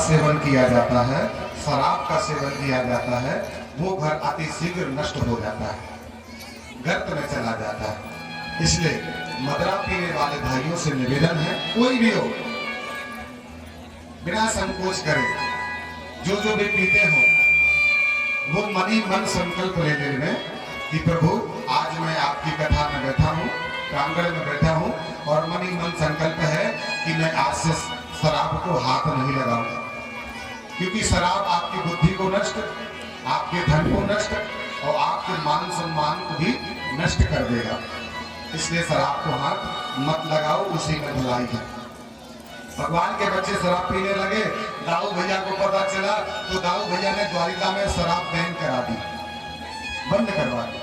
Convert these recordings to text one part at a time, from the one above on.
Seven किया जाता है, शराब का सेवन किया जाता है, वो घर अति शीघ्र नष्ट हो जाता है, गर्त में चला जाता है। इसलिए मदिरा पीने वाले भाइयों से निवेदन है, कोई भी हो बिना संकोच करे, जो भी पीते हो वो मनी मन संकल्प ले लेने कि प्रभु आज मैं आपकी कथा में बैठा हूँ, प्रांगण में बैठा हूँ और मनी मन संकल्प है कि मैं आज से शराब को हाथ नहीं लगाऊंगा, क्योंकि शराब आपकी बुद्धि को नष्ट, आपके धन को नष्ट और आपके मान सम्मान को भी नष्ट कर देगा। इसलिए शराब को हाथ मत लगाओ, उसी में भलाई है। भगवान के बच्चे शराब पीने लगे, दाऊ भैया को पता चला तो दाऊ भैया ने द्वारिका में शराब बैन करा दी, बंद करवा दी।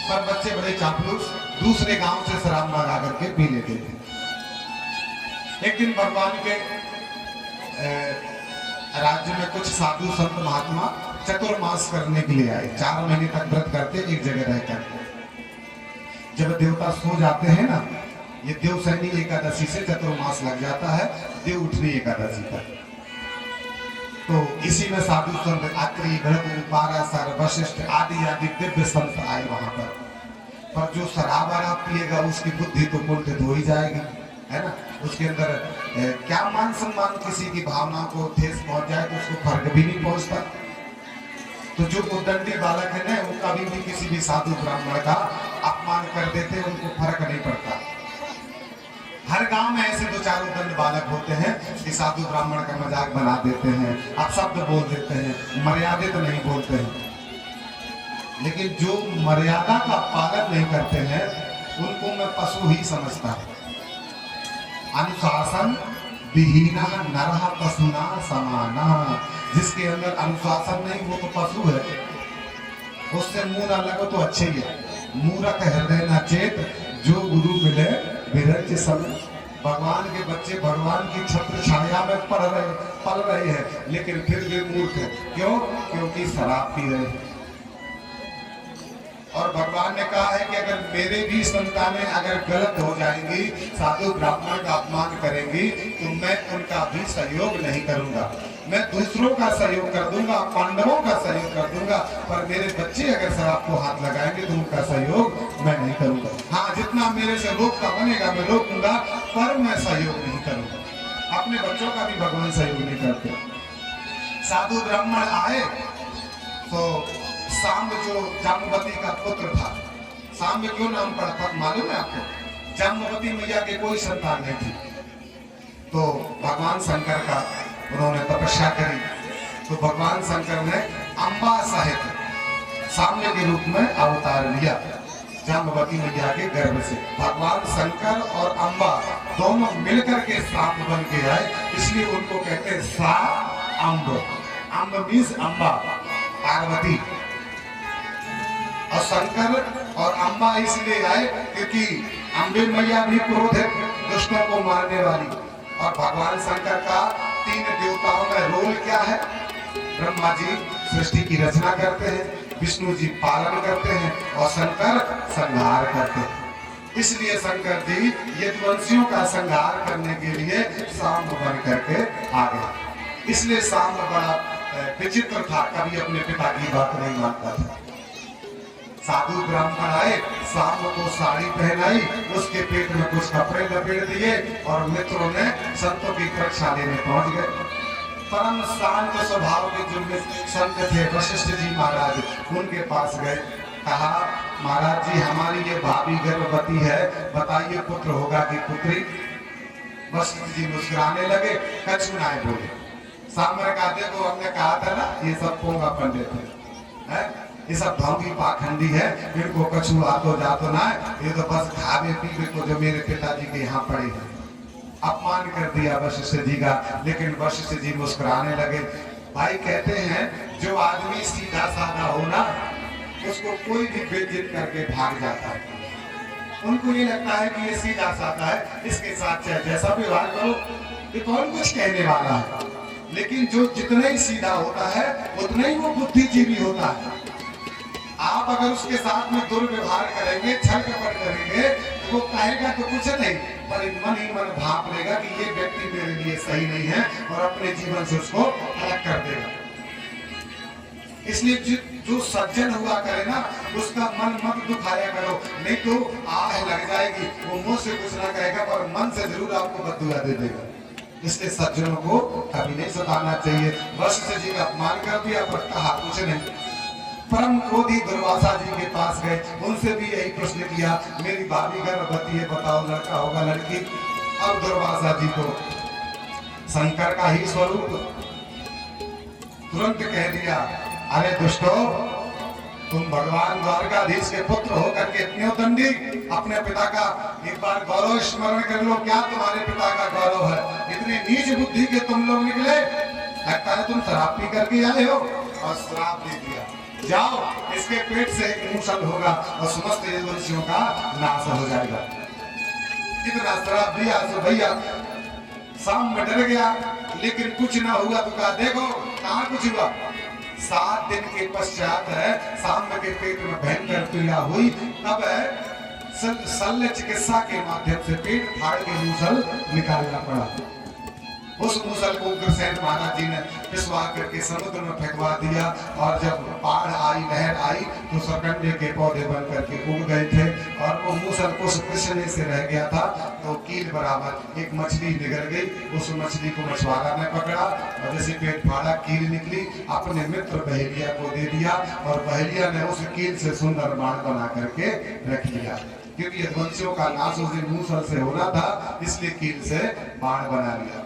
पर बच्चे बड़े चापलूस दूसरे गांव से शराब मंगा करके पी लेते थे। एक दिन भगवान के राज्य में कुछ साधु संत महात्मा चतुर्मास करने के लिए आए, 4 महीने तक व्रत करते एक जगह रहकर। जब देवता सो जाते हैं ना, ये देवसैनी एकादशी से चतुर्मास लग जाता है देव उठनी एकादशी तक। तो इसी में साधु संत अत्रि, भृगु, पाराशर, वशिष्ठ आदि आदि दिव्य संत आए वहां पर जो शराब वराब पिएगा उसकी बुद्धि तो कुंठित हो ही जाएगी, है ना। उसके अंदर क्या मान सम्मान, किसी की भावना को ठेस पहुंच जाए तो उसको फर्क भी नहीं पहुंचता। तो जो उद्दंडी बालक है ना, वो कभी भी किसी भी साधु ब्राह्मण का अपमान कर देते, उनको फर्क नहीं पड़ता। हर गांव में ऐसे 2-4 उद्दंड बालक होते हैं कि साधु ब्राह्मण का मजाक बना देते हैं, अपशब्द बोल देते हैं, मर्यादित तो नहीं बोलते हैं। लेकिन जो मर्यादा का पालन नहीं करते हैं उनको मैं पशु ही समझता हूं। अनुशासन विहीना नरह पशुना समाना, जिसके अंदर अनुशासन नहीं वो तो पशु है। उससे मुंह ना लगो तो अच्छे ही है। मूरख हृदय न चेत, जो गुरु मिले विरज समय। भगवान के बच्चे भगवान की छत्र छाया में पल रहे हैं, लेकिन फिर भी मूर्ख है। क्यों? क्योंकि शराब पी रहे हैं। और भगवान ने कहा है कि अगर मेरे भी संतानें अगर गलत हो जाएंगी, साधु ब्राह्मण का अपमान करेंगी, तो मैं उनका भी सहयोग नहीं करूंगा। मैं दूसरों का सहयोग कर दूंगा, पांडवों का सहयोग कर दूंगा, पर मेरे बच्चे अगर शराब को हाथ लगाएंगे तो उनका सहयोग मैं नहीं करूंगा। हाँ, जितना मेरे से रोकता बनेगा मैं रोकूंगा, पर मैं सहयोग नहीं करूंगा। अपने बच्चों का भी भगवान सहयोग नहीं करते। साधु ब्राह्मण आए तो सांब जो जाम्बवती का पुत्र था, सांब क्यों नाम पड़ा था मालूम है आपको? जाम्बवती मैया के कोई संतान नहीं थी, तो भगवान शंकर का उन्होंने तपस्या करी, तो भगवान शंकर ने अंबा सहित साम्य के रूप में अवतार लिया जाम्बवती मैया के गर्भ से। भगवान शंकर और अंबा दोनों मिलकर के सांप बन के आए, इसलिए उनको कहते हैं सा अम्ब। अम्ब मीन्स अंबा, पार्वती। और शंकर और अंबा इसलिए आए क्योंकि अम्बे मैया भी क्रोधित दुष्टों को मारने वाली। और भगवान शंकर का 3 देवताओं में रोल क्या है? ब्रह्मा जी सृष्टि की रचना करते हैं, विष्णु जी पालन करते हैं और शंकर संहार करते हैं। इसलिए शंकर जी यदुवंशियों का संहार करने के लिए सांब बन करके आ गए। इसलिए सांब बड़ा विचित्र था, कभी अपने पिता की बात नहीं मानता था। साधु ब्राह्मण आए, सांब को साड़ी पहनाई, उसके पेट में कुछ कपड़े लपेट दिए और मित्रों ने संतों की परीक्षा लेने पहुंच गए। परम शांत स्वभाव के जो संत थे वशिष्ठ जी महाराज, उनके पास गए। कहा, महाराज जी हमारी ये भाभी गर्भवती है, बताइए पुत्र होगा कि पुत्री? वशिष्ठ जी मुस्कुराने लगे, कछुनाए बोले। सांबर का देखो, हमने कहा था ना ये सब पोंगा पंडित है, ये सब ढोंगी पाखंडी है, इनको कछु आतो जातो ना, ये तो बस खावे पीवे को जो मेरे पिताजी के यहाँ पड़े हैं। अपमान कर दिया वशिष्ठ जी का, लेकिन वशिष्ठ जी मुस्कुराने लगे। भाई कहते हैं जो आदमी सीधा साधा हो ना, उसको कोई भी बेइज्जत करके भाग जाता है। उनको ये लगता है कि ये सीधा साधा है, इसके साथ चाहे जैसा व्यवहार करो, ये कौन कुछ कहने वाला है। लेकिन जो जितना ही सीधा होता है उतना ही वो बुद्धिजीवी होता है। आप आप अगर उसके साथ में दुर्व्यवहार करेंगे, छल कपट करेंगे, तो वो कहेगा तो कुछ नहीं, पर मन ही मन भाप लेगा कि ये व्यक्ति मेरे लिए सही नहीं है और अपने जीवन से उसको अलग कर देगा। इसलिए जो सज्जन हुआ करे ना, उसका मन मत दुखाया करो, नहीं तो आह लग जाएगी। वो मुंह से कुछ ना कहेगा पर मन से जरूर आपको बददुआ दे देगा। इसलिए सज्जनों को कभी नहीं सताना चाहिए। वशिष्ठ जी का अपमान कर दिया पर कहा कुछ नहीं। परम क्रोधी दुर्वासा जी के पास गए, उनसे भी यही प्रश्न किया, मेरी भाभी गर्भवती है, बताओ लड़का होगा लड़की। अब दुर्वासा जी को शंकर का ही स्वरूप तुरंत कह दिया, अरे दुष्टो, तुम भगवान द्वारकाधीश के पुत्र होकर के इतने उदंडी, अपने पिता का एक बार गौरव स्मरण कर लो। क्या तुम्हारे पिता का गौरव है? इतनी नीच बुद्धि के तुम लोग निकले। लगता है तुम शराब पी करके आए हो और श्राप दे दिया। जाओ, इसके पेट से एक मूसल होगा और समस्त यदुवंशियों का नाश हो जाएगा। इतना श्राप दिया तो भैया शाम में डर गया, लेकिन कुछ ना हुआ तो कहा देखो कहाँ कुछ हुआ। 7 दिन के पश्चात है शाम के पेट में भयंकर पीड़ा हुई, तब शल्य चिकित्सा के माध्यम से पेट फाड़ के मूसल निकालना पड़ा। उस मूसल को उग्रसेन महाराज जी ने पिसवा करके समुद्र में फेंकवा दिया और जब बाढ़ आई, लहर आई तो सरकंडे के पौधे बन करके उग गए थे और वो मूसल कुछ पिसने से रह गया था। तो कील बराबर एक मछली निकल गई, उस मछली को मछुआरा ने पकड़ा और जैसे पेट फाड़ा कील निकली, अपने मित्र बहेलिया को दे दिया और बहेलिया ने उस कील से सुंदर बाण बना करके रख लिया। क्योंकि यदुवंशियों का नाश उस मूसल से होना था, इसलिए कील से बाण बना लिया।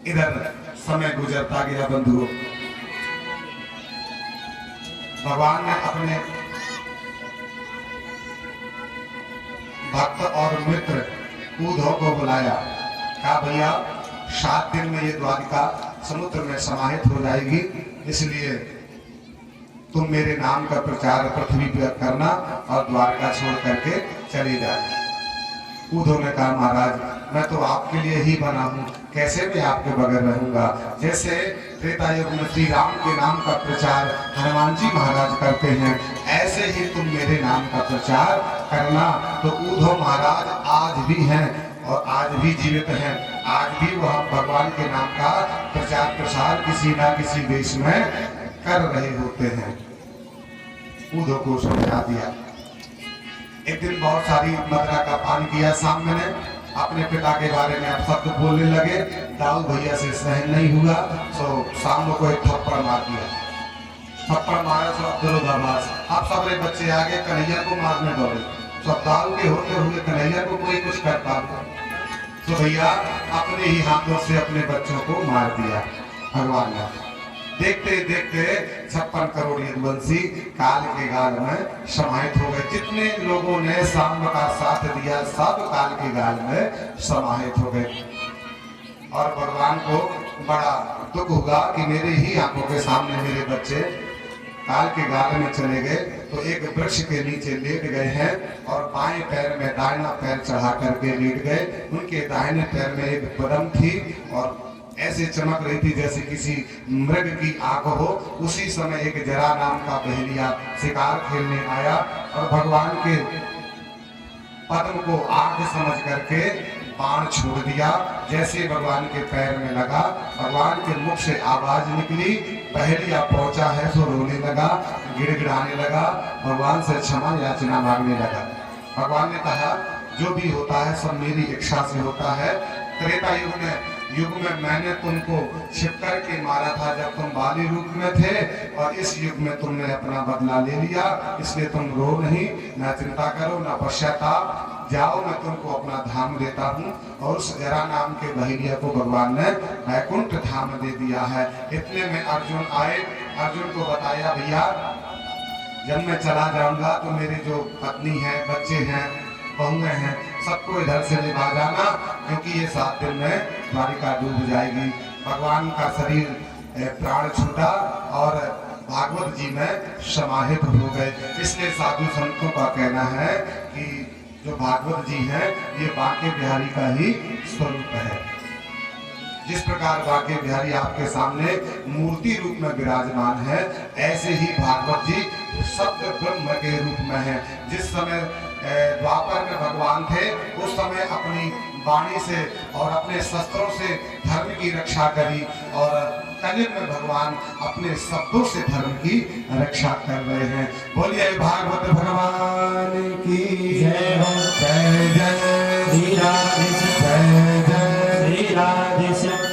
इधर समय गुजरता गया बंधुओं, भगवान ने अपने भक्त और मित्र उद्धव को बुलाया, कहा भैया 7 दिन में ये द्वारिका समुद्र में समाहित हो जाएगी, इसलिए तुम मेरे नाम का प्रचार पृथ्वी पर करना और द्वारका छोड़ करके चले जाए। उद्धव ने कहा महाराज मैं तो आपके लिए ही बना हूँ, कैसे मैं आपके बगैर रहूंगा। जैसे त्रेता युग में श्री राम के नाम का प्रचार हनुमान जी महाराज करते हैं, ऐसे ही तुम मेरे नाम का प्रचार करना। तो उद्धव महाराज आज भी हैं और आज भी जीवित हैं, आज भी वह भगवान के नाम का प्रचार प्रसार किसी ना किसी देश में कर रहे होते हैं। उद्धव को समझा दिया। एक दिन बहुत सारी मदिरा का पान किया, सामने ने अपने पिता के बारे में शब्द बोलने लगे। दाऊ भैया से सहन नहीं हुआ, तो सामने को एक थप्पड़ मार दिया। थप्पड़ मारा तो अब्दुल अब सबरे बच्चे आगे कन्हैया को मारने दौड़े। सब दाऊ के होते हुए कन्हैया को कोई कुछ कर पाता, तो भैया अपने ही हाथों से अपने बच्चों को मार दिया भगवान ने। देखते देखते 56 करोड़ यदुवंशी काल के गाल में समाहित हो गए। जितने लोगों ने सांब का साथ दिया सब काल के गाल में समाहित हो गए। और भगवान को बड़ा दुख हुआ कि मेरे ही आंखों के सामने मेरे बच्चे काल के गाल में चले गए। तो एक वृक्ष के नीचे लेट गए हैं और बाएं पैर में दाहिना पैर चढ़ा करके लेट गए। उनके दाहिने पैर में एक बदम थी और ऐसे चमक रही थी जैसे किसी मृग की आंख हो। उसी समय एक जरा नाम का बहेलिया शिकार खेलने आया और भगवान के पद्म को आग समझ करके बाण छोड़ दिया। जैसे भगवान के पैर में लगा, भगवान के मुख से आवाज निकली, बहेलिया पहुंचा है तो रोने लगा, गिड़गिड़ाने लगा, भगवान से क्षमा याचना मांगने लगा। भगवान ने कहा जो भी होता है सब मेरी इच्छा से होता है। त्रेता युग में मैंने तुमको छिप करके मारा था जब तुम बाली रूप में थे, और इस युग में तुमने अपना बदला ले लिया, इसलिए तुम रो नहीं, ना चिंता करो, ना पश्चाताप। जाओ मैं तुमको अपना धाम देता हूँ। और उस जरा नाम के बहेलिया को भगवान ने वैकुंठ धाम दे दिया है। इतने में अर्जुन आए, अर्जुन को बताया भैया जब मैं चला जाऊंगा तो मेरी जो पत्नी है, बच्चे हैं, बहुएं हैं, सबको इधर से ले आ जाना, क्योंकि ये 7 दिन में द्वारिका डूब जाएगी। भगवान का शरीर प्राण छूटा और भागवत जी में समाहित हो गए। इसलिए साधु संतों का कहना है कि जो भागवत जी हैं ये बांके बिहारी का ही स्वरूप है। जिस प्रकार बांके बिहारी आपके सामने मूर्ति रूप में विराजमान है, ऐसे ही भागवत जी शब्द ब्रह्म के रूप में है। जिस समय द्वापर में भगवान थे, उस समय अपनी वाणी से और अपने शस्त्रों से धर्म की रक्षा करी, और कलयुग में भगवान अपने शब्दों से धर्म की रक्षा कर रहे हैं। बोलिए भागवत भगवान की जय हो। जय जय श्री राधेश्याम, जय जय श्री राधेश्याम।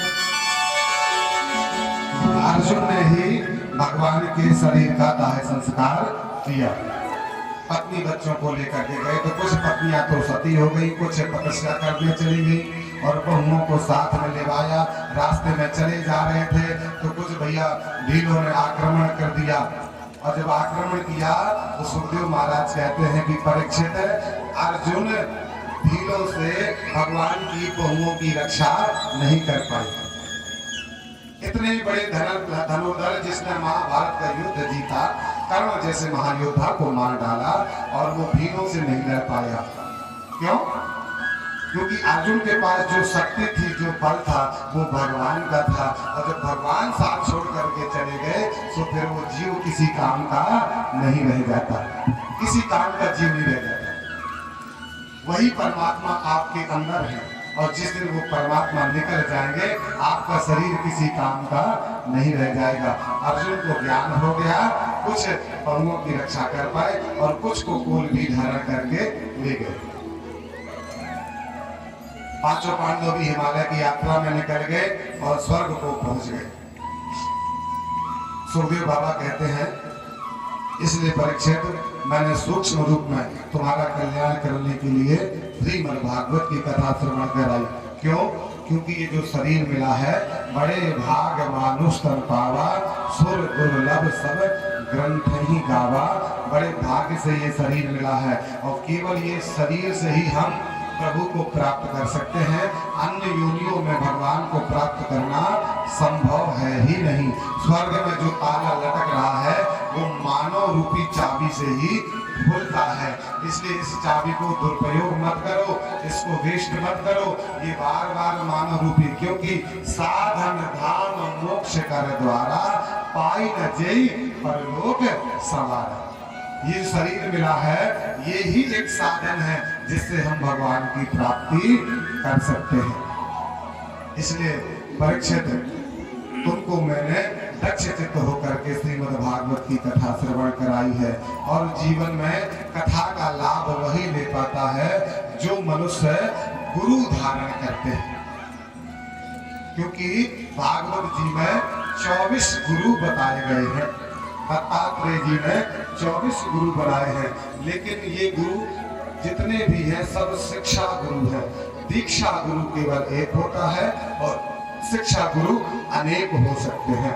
अर्जुन ने ही भगवान के शरीर का दाह संस्कार किया। पत्नी बच्चों को लेकर के गए तो कुछ पत्नियां तो सती हो गई, कुछ तपस्या करने चली गई, और बहुओं को साथ में लेवाया। रास्ते में चले जा रहे थे तो कुछ भैया भीलों ने आक्रमण कर दिया, और जब आक्रमण किया तो सुखदेव महाराज कहते हैं कि परीक्षित, अर्जुन भीलों से भगवान की बहुओं की रक्षा नहीं कर पाए। इतने बड़े धनुर्धर जिसने महाभारत का युद्ध जीता, कर्ण जैसे महायोद्धा को मार डाला, और वो भीलों से नहीं लड़ पाया। क्यों? क्योंकि अर्जुन के पास जो शक्ति थी, जो बल था, वो भगवान का था, और जब भगवान साथ छोड़ करके चले गए तो फिर वो जीव किसी काम का नहीं रह जाता, किसी काम का जीव नहीं रह जाता। वही परमात्मा आपके अंदर है, और जिस दिन वो परमात्मा निकल जाएंगे, आपका शरीर किसी काम का नहीं रह जाएगा। अर्जुन को ज्ञान हो गया, कुछ बहुओं की रक्षा कर पाए, और कुछ को कुल भी धारण करके ले गए। पांचों पांडव भी हिमालय की यात्रा में निकल गए और स्वर्ग को पहुंच गए। सुखदेव बाबा कहते हैं, इसलिए परीक्षित, मैंने सूक्ष्म रूप में तुम्हारा कल्याण करने के लिए श्रीमद् भागवत की कथा श्रवण कराई। क्यों? क्योंकि ये जो शरीर मिला है, बड़े भाग मानुष तन पावा, सुर दुर्लभ सब ग्रंथ ही गावा। बड़े भाग्य से ये शरीर मिला है, और केवल ये शरीर से ही हम प्रभु को प्राप्त कर सकते हैं। अन्य योनियों में भगवान को प्राप्त करना संभव है ही नहीं। स्वर्ग में जो ताला लटक रहा है, वो मानव रूपी चाबी से ही खुलता है। इसलिए इस चाबी को दुरुपयोग मत करो, इसको वेस्ट मत करो। ये बार बार मानव रूपी, क्योंकि साधन धाम मोक्ष कर द्वारा पाई न जई परलोक सवार। ये शरीर मिला है, ये ही एक साधन है जिससे हम भगवान की प्राप्ति कर सकते हैं। इसलिए परीक्षित, तुमको मैंने दक्ष चित्त होकर के श्रीमद् भागवत की कथा श्रवण कराई है, और जीवन में कथा का लाभ वही ले पाता है जो मनुष्य गुरु धारण करते हैं। क्योंकि भागवत जी में 24 गुरु बताए गए हैं। दत्तात्रेय जी ने 24 गुरु बनाए हैं, लेकिन ये गुरु जितने भी हैं सब शिक्षा गुरु हैं। दीक्षा गुरु केवल एक होता है, और शिक्षा गुरु अनेक हो सकते हैं।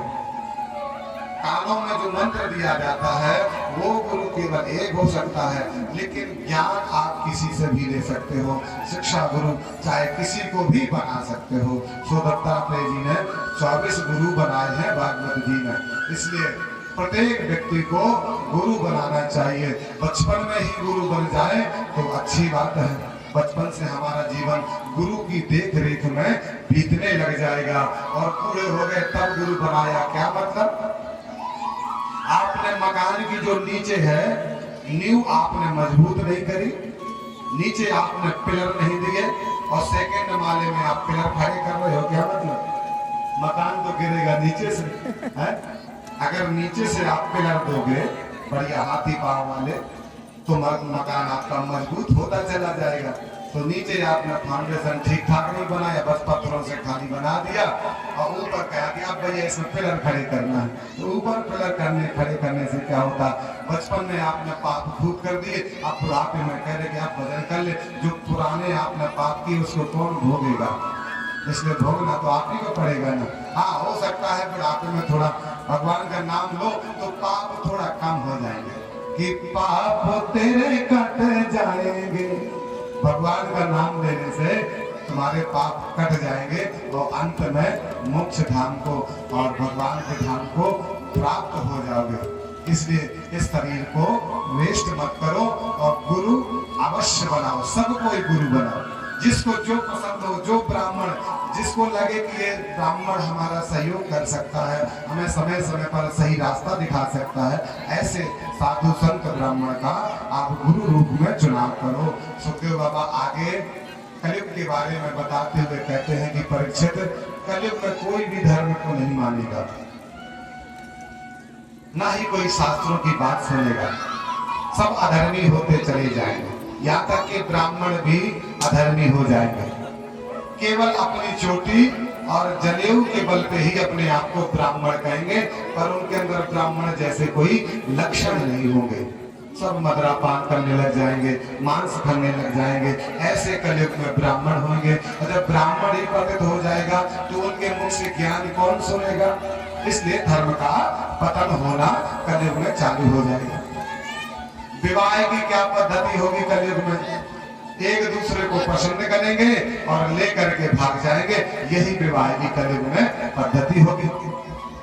कानों में जो मंत्र दिया जाता है, वो गुरु केवल एक हो सकता है, लेकिन ज्ञान आप किसी से भी ले सकते हो। शिक्षा गुरु चाहे किसी को भी बना सकते हो। सो दत्तात्रेय जी ने 24 गुरु बनाए हैं भागवत जी में। इसलिए प्रत्येक व्यक्ति को गुरु बनाना चाहिए। बचपन में ही गुरु बन जाए तो अच्छी बात है। बचपन से हमारा जीवन गुरु की देख रेख में बीतने लग जाएगा, और पूरे हो गए तब गुरु बनाया, क्या मतलब? आपने मकान की जो नीचे है नींव आपने मजबूत नहीं करी, नीचे आपने पिलर नहीं दिए, और सेकंड माले में आप पिलर खड़े कर रहे हो, क्या मतलब? मकान तो गिरेगा नीचे से, है? अगर नीचे से आप पिलर दोगे बढ़िया हाथी पांव वाले, तो मकान आपका मजबूत होता चला जाएगा। तो नीचे आपने फाउंडेशन ठीक ठाक नहीं बनाया, बस पत्थरों से खाली बना दिया, और ऊपर कह दिया भैया इसमें पिलर खड़े करना है। तो ऊपर पिलर खड़े करने से क्या होता? बचपन में आपने पाप खूब कर दिए, अब बुढ़ापे में कह रहे कि आप भजन कर ले। जो पुराने आपने पाप किए उसको कौन भोगेगा? इसलिए भोगना तो आप ही को पड़ेगा ना। हाँ, हो सकता है बुढ़ापे में थोड़ा भगवान का नाम लो तो पाप थोड़ा कम हो जाएंगे, कि पाप तेरे कट जाएंगे। भगवान का नाम लेने से तुम्हारे पाप कट जाएंगे, और अंत में मोक्ष धाम को और भगवान के धाम को प्राप्त हो जाओगे। इसलिए इस शरीर को वेस्ट मत करो, और गुरु अवश्य बनाओ। सब कोई गुरु बनाओ, जिसको जो पसंद हो, जो ब्राह्मण जिसको लगे कि ये ब्राह्मण हमारा सहयोग कर सकता है, हमें समय समय पर सही रास्ता दिखा सकता है, ऐसे साधु संत ब्राह्मण का आप गुरु रूप में चुनाव करो। सुखदेव बाबा आगे कलयुग के बारे में बताते हुए कहते हैं कि परीक्षित, कलयुग में कोई भी धर्म को नहीं मानेगा, ना ही कोई शास्त्रों की बात सुनेगा, सब अधर्मी होते चले जाएंगे, यहाँ तक कि ब्राह्मण भी अधर्मी हो जाएंगे। केवल अपनी चोटी और जनेऊ के बल पे ही अपने आप को ब्राह्मण कहेंगे, पर उनके अंदर ब्राह्मण जैसे कोई लक्षण नहीं होंगे। सब मदरा पान करने लग जाएंगे, मांस खाने लग जाएंगे, ऐसे कलयुग में ब्राह्मण होंगे। और जब ब्राह्मण ही पतित हो जाएगा तो उनके मुख से ज्ञान कौन सुनेगा? इसलिए धर्म का पतन होना कलयुग में चालू हो जाएगा। विवाह की क्या पद्धति होगी कलयुग में? एक दूसरे को पसंद करेंगे और लेकर के भाग जाएंगे, यही विवाह की कलयुग में पद्धति होगी।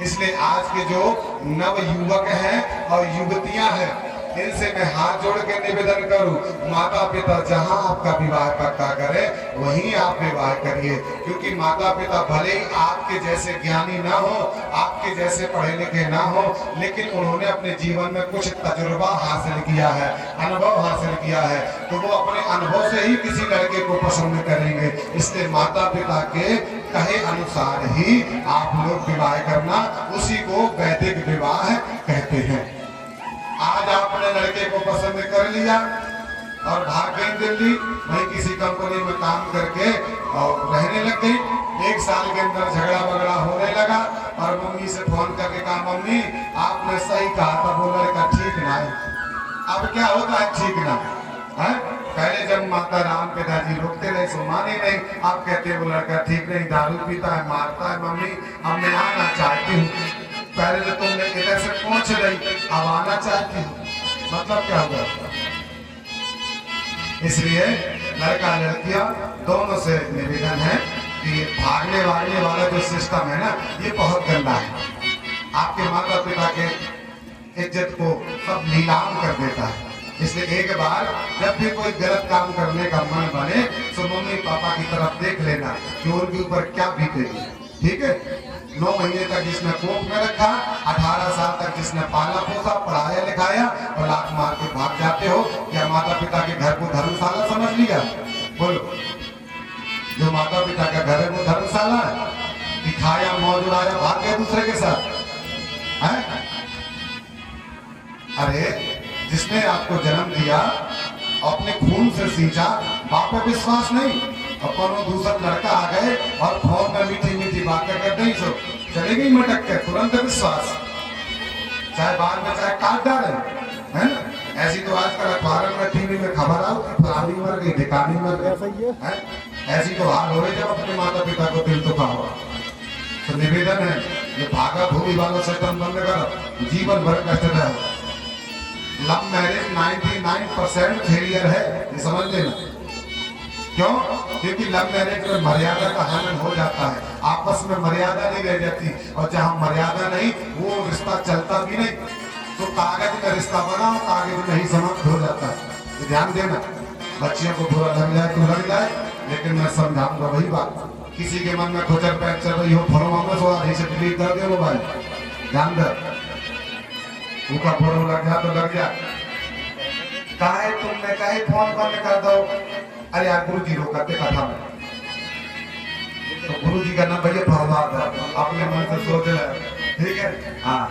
इसलिए आज के जो नव युवक हैं और युवतियां हैं, इनसे मैं हाथ जोड़ के निवेदन करूं, माता पिता जहां आपका विवाह पक्का करे वहीं आप विवाह करिए। क्योंकि माता पिता भले ही आपके जैसे ज्ञानी ना हो, आपके जैसे पढ़े लिखे ना हो, लेकिन उन्होंने अपने जीवन में कुछ तजुर्बा हासिल किया है, अनुभव हासिल किया है, तो वो अपने अनुभव से ही किसी लड़के को पसंद करेंगे। इसलिए माता पिता के कहे अनुसार ही आप लोग विवाह करना, उसी को वैदिक विवाह कहते हैं। आज आपने लड़के को पसंद कर लिया और भाग गई दिल्ली, वहीं किसी कंपनी में काम करके और रहने लग गई। एक साल के अंदर झगड़ा बगड़ा होने लगा और मम्मी से फोन करके कहा, मम्मी आपने सही कहा था, वो लड़का ठीक ना है। अब क्या होता है ठीक ना है? पहले जब माता राम पिताजी रोकते रहे सो माने नहीं, आप कहते वो लड़का ठीक नहीं, दारू पीता है, मारता है, मम्मी अब मैं आना चाहती हूँ। पहले तो तुमने इधर से पहुंच रही, अब आना चाहती हूँ, मतलब क्या होगा? इसलिए लड़का लड़कियां दोनों से निवेदन है कि भागने वाला जो सिस्टम है ना, ये बहुत गंदा है। आपके माता पिता के इज्जत को सब नीलाम कर देता है। इसलिए एक बार जब भी कोई गलत काम करने का मन बने तो मम्मी पापा की तरफ देख लेना कि उनके ऊपर क्या बीतेगी। ठीक है? 9 महीने तक जिसने कोख में रखा, 18 साल तक जिसने पाला पोसा, पढ़ाया लिखाया और लात मार के भाग जाते हो, क्या माता पिता के घर को धर्मशाला समझ लिया? बोलो, जो माता पिता का घर है वो धर्मशाला है? दिखाया, मौज उड़ाया, भाग गए दूसरे के साथ है? अरे जिसने आपको जन्म दिया, अपने खून से सींचा, बाप पे विश्वास नहीं, और दूसरा लड़का आ गए और फोन में मीठी मीठी बातें कर दी, सो चले गई मटक के, तुरंत विश्वास, चाहे बाद में चाहे काट डाले, है ना? ऐसी तो आजकल अखबार में टीवी में खबर आओ कि फलानी मर गई, ढिकानी मर गई, ऐसी तो हाल हो रही जब अपने माता पिता को दिल दुखा हो। तो निवेदन है, ये भागा भूमि वालों से तुम बंद करो, जीवन भर कष्ट रहो। लव मैरिज 99% फेलियर है, ये समझ लेना। क्यों? क्योंकि लव मैरिज में मर्यादा का हनन हो जाता है, आपस में मर्यादा नहीं रह जाती, और जहाँ मर्यादा नहीं वो रिश्ता चलता भी नहीं। तो कागज का रिश्ता बनाओ, कागज में ही समाप्त हो जाता है। तो ध्यान देना, बच्चियों को बुरा लग जाए तो लग जाए, लेकिन मैं समझाऊंगा वही बात। किसी के मन में खोचर पैर चल रही हो, फोन में सोआ से डिलीट कर दे मोबाइल, ध्यान दे, उनका फोन लग जा तो लग जा। काहे तुमने कहे फोन बंद कर दो? अरे यार गुरु जी रोकते कथा में, तो गुरु जी का नाम भैया फरमाद है, अपने मन से सोच रहे, ठीक है? हाँ,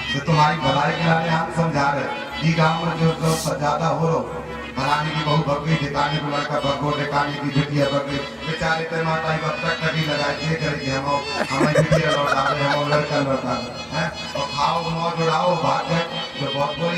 तो तुम्हारी भलाई के लिए हम समझा रहे। गांव में जो लोग ज्यादा हो रहा, भराने की बहु भग गई, ढिकाने को लड़का भगो, ढिकाने की बिटिया भग गई, बेचारे ते माता ही अब तक कभी लगाए ये करेगी, हमें बिटिया लौटा दे, हम लड़का लौटा दे, और खाओ मौज उड़ाओ, भाग गए, तो बहुत बुरी